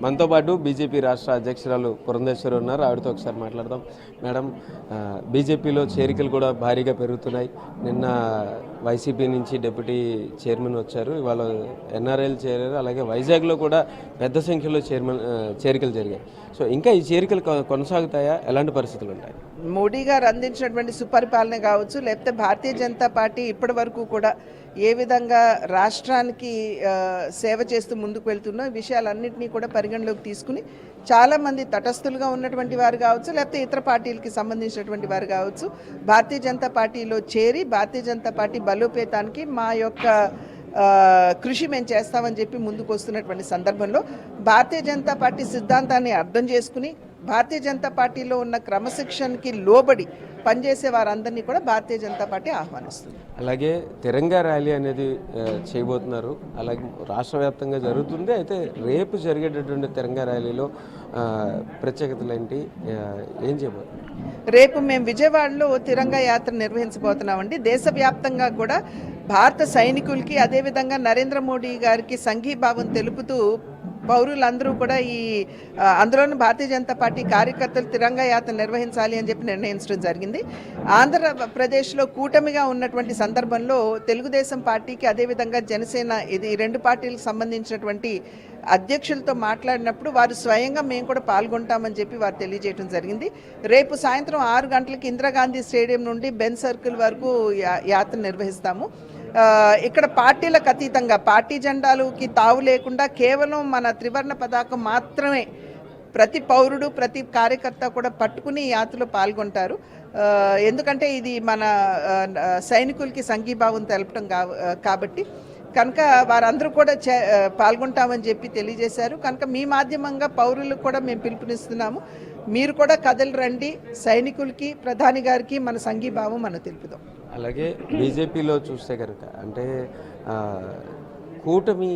మనతో పాటు బీజేపీ రాష్ట్ర అధ్యక్షురాలు పురంధేశ్వరి ఉన్నారు. ఆవిడతో ఒకసారి మాట్లాడదాం. మేడం, బీజేపీలో చేరికలు కూడా భారీగా పెరుగుతున్నాయి. నిన్న వైసీపీ నుంచి డిప్యూటీ చైర్మన్ వచ్చారు, ఇవాళ ఎన్ఆర్ఐలు చేరారు. అలాగే వైజాగ్లో కూడా పెద్ద సంఖ్యలో చేరికలు జరిగాయి. సో ఇంకా ఈ చేరికలు కొనసాగుతాయా? ఎలాంటి పరిస్థితులు ఉంటాయి? మోడీ గారు అందించినటువంటి సుపరిపాలన కావచ్చు, లేకపోతే భారతీయ జనతా పార్టీ ఇప్పటి వరకు కూడా ఏ విధంగా రాష్ట్రానికి సేవ చేస్తూ ముందుకు వెళ్తున్నో ఈ విషయాలన్నింటినీ కూడా పరిగణలోకి తీసుకుని చాలామంది తటస్థులుగా ఉన్నటువంటి వారు కావచ్చు, లేకపోతే ఇతర పార్టీలకి సంబంధించినటువంటి వారు కావచ్చు, భారతీయ జనతా పార్టీలో చేరి భారతీయ జనతా పార్టీ బలోపేతానికి మా యొక్క కృషి మేము చేస్తామని చెప్పి ముందుకు వస్తున్నటువంటి సందర్భంలో భారతీయ జనతా పార్టీ సిద్ధాంతాన్ని అర్థం చేసుకుని భారతీయ జనతా పార్టీలో ఉన్న క్రమశిక్షణకి లోబడి పనిచేసే వారందరినీ కూడా భారతీయ జనతా పార్టీ ఆహ్వానిస్తుంది. అలాగే తిరంగా ర్యాలీ అనేది చేయబోతున్నారు. అలాగే రాష్ట్ర వ్యాప్తంగా జరుగుతుంది. అయితే రేపు జరిగేటటువంటి తిరంగా ర్యాలీలో ప్రత్యేకతలు ఏంటి, ఏం చేయబోతున్నారు? రేపు మేము విజయవాడలో తిరంగా యాత్ర నిర్వహించబోతున్నామండి. దేశవ్యాప్తంగా కూడా భారత సైనికులకి అదేవిధంగా నరేంద్ర మోడీ గారికి సంఘీభావం తెలుపుతూ పౌరులందరూ కూడా అందులోనూ భారతీయ జనతా పార్టీ కార్యకర్తలు తిరంగా యాత్ర నిర్వహించాలి అని చెప్పి నిర్ణయించడం జరిగింది. ఆంధ్రప్రదేశ్లో కూటమిగా ఉన్నటువంటి సందర్భంలో తెలుగుదేశం పార్టీకి అదేవిధంగా జనసేన ఇది రెండు పార్టీలకు సంబంధించినటువంటి అధ్యక్షులతో మాట్లాడినప్పుడు వారు స్వయంగా మేము కూడా పాల్గొంటామని చెప్పి వారు తెలియజేయడం జరిగింది. రేపు సాయంత్రం 6 గంటలకి ఇందిరాగాంధీ స్టేడియం నుండి బెన్ సర్కిల్ వరకు యాత్ర నిర్వహిస్తాము. ఇక్కడ పార్టీలకు అతీతంగా పార్టీ జెండాలకి తావు లేకుండా కేవలం మన త్రివర్ణ పతాకం మాత్రమే ప్రతి పౌరుడు ప్రతి కార్యకర్త కూడా పట్టుకుని ఈ యాత్రలో పాల్గొంటారు. ఎందుకంటే ఇది మన సైనికులకి సంఘీభావం తెలపడం కాబట్టి కనుక వారందరూ కూడా పాల్గొంటామని చెప్పి తెలియజేశారు. కనుక మీ మాధ్యమంగా పౌరులకు కూడా మేము పిలుపునిస్తున్నాము. మీరు కూడా కథలు రండి, సైనికులకి ప్రధాని గారికి మన సంఘీభావం మనం తెలుపుదాం. అలాగే బీజేపీలో చూస్తే కనుక అంటే కూటమి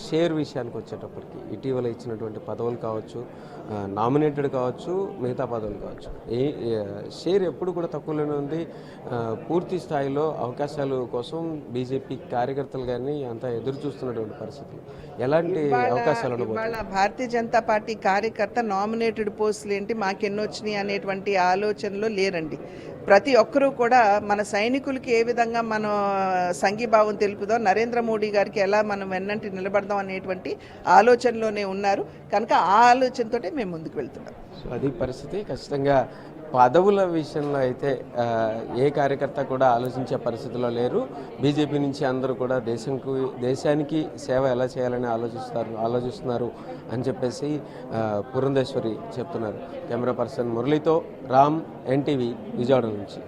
షేర్ విషయానికి వచ్చేటప్పటికి ఇటీవల ఇచ్చినటువంటి పదవులు కావచ్చు, నామినేటెడ్ కావచ్చు, మిగతా పదవులు కావచ్చు, షేర్ ఎప్పుడు కూడా తక్కువలోనే ఉంది. పూర్తి స్థాయిలో అవకాశాల కోసం బీజేపీ కార్యకర్తలు కానీ అంతా ఎదురు చూస్తున్నటువంటి పరిస్థితులు ఎలాంటి అవకాశాలు ఉండబోతున్నాయి? భారతీయ జనతా పార్టీ కార్యకర్త నామినేటెడ్ పోస్టులు ఏంటి మాకెన్నో వచ్చినాయి అనేటువంటి ఆలోచనలో లేరండి. ప్రతి ఒక్కరూ కూడా మన సైనికులకి ఏ విధంగా మనం సంఘీభావం తెలుపుదాం, నరేంద్ర మోడీ గారికి ఎలా మనం వెన్నంటి నిలబడదాం అనేటువంటి ఆలోచనలోనే ఉన్నారు. కనుక ఆ ఆలోచనతో మేము ముందుకు వెళ్తున్నాం. సో అది పరిస్థితి. ఖచ్చితంగా పదవుల విషయంలో అయితే ఏ కార్యకర్త కూడా ఆలోచించే పరిస్థితిలో లేరు. బీజేపీ నుంచి అందరూ కూడా దేశానికి సేవ ఎలా చేయాలని ఆలోచిస్తున్నారు అని చెప్పేసి పురంధేశ్వరి చెప్తున్నారు. కెమెరా పర్సన్ మురళితో రామ్, ఎన్టీవీ, విజయవాడ నుంచి.